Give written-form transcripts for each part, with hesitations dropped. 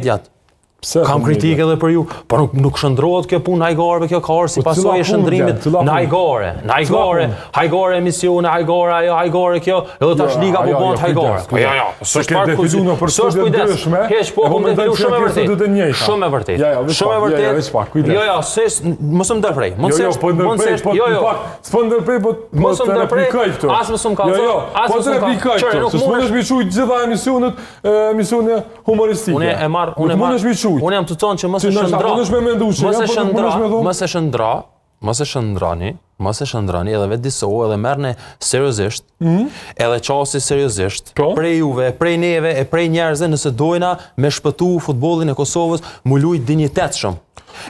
mediat. Kam kritike edhe për ju, por nuk shndrohet kjo punë hajgareve, kjo ka si pasojë e shndrimit në hajgare emisione, hajgare ajo, hajgare kjo, edhe tash liga po bëhet hajgare. Po jo, s'është kujdes. Heq po më ndëru shumë e vërtet. Shumë e vërtet. Shumë e vërtet. Jo, mos më ndërprej. S'po ndërprej, po mos më ndërprej. As mos më kallzo. Po të replikoj këto. S'mundesh mi çuj gjitha emisione humoristike. Unë jam të thonë që mos e shëndrani edhe vetë disohu edhe merrni seriozisht, edhe qasi seriozisht, prej juve, prej neve, e prej njerëzve nëse dojna me shpëtu futbollin e Kosovës, mu lujt dinjitetshëm.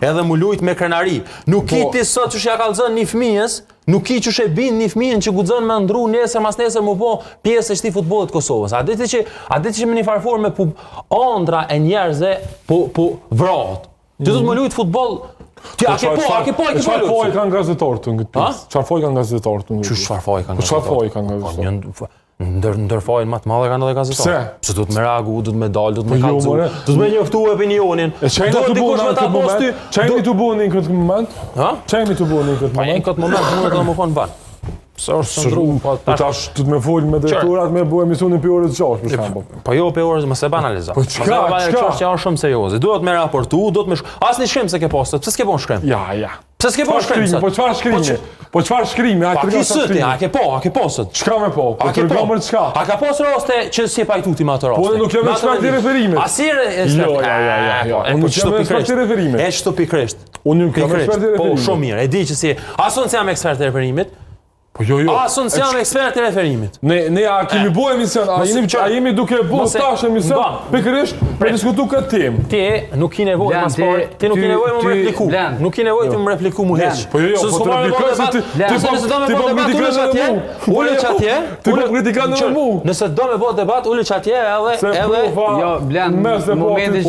Edhe mu lujt me krenari. Nuk i ti sot që ja kallzon një fëmijës, nuk i që e bin një fëmijën që guxon me ndru nesër mas nesër mu po pjesë e shti futbollit Kosovës. A diti që me një farfor me ëndra e njerëzve po vrahet. Ti do të më lujt futboll. Ti a ke po Çfarë foj kanë gazetarët në këtë pjesë? Çfarë foj kanë gazetarët në këtë pjesë? Çfarë foj kanë gazetarët? Ndërfajnë më të madhe kanë edhe gazetarë. Pse do të më reagu, do të më dalë, do të më kallzu, do të më njoftu opinionin. Çajmi të bëni në këtë moment? Ha? Çajmi të bëni në këtë moment? Në këtë moment mund të më kon ban. Sa është ndru, po tash të më fol me drejtorat me bëu emisionin për orën 6 për shembull. Po jo për orën, mos e ban analiza. Po çka janë shumë serioze. Duhet më raportu, asnjë shkrim se ke postë. Pse s'ke bën shkrim? Ja. Pse s'ke bën shkrim? Po çfarë shkrimi? Po çfarë shkrimi? A ke shkrimi? A ke postë? Çka më po? Po programër çka? A ka postë raste që si pajtuti me atë raste? Po nuk jam ekspert i referimit. Asire Jo. Unë nuk jam ekspert i referimit. E çto pikërisht. Unë nuk jam ekspert i referimit. Po shumë mirë. E di që si asun se jam ekspert i referimit. Po jo. Asun se jam ekspert i referimit. Ne a kemi bëu emision, a jemi duke bëu tash emision pikërisht për diskutu këtë temë. Ti nuk ke nevojë mas parë, ti nuk ke nevojë më repliku. Nuk ke nevojë të më repliku mu hiç. Po jo, po të replikoj se ti po kritikon edhe mua. Ule çatje, ti po kritikon edhe mua. Nëse do me bëj debat, ule çatje edhe jo, Blen, momentin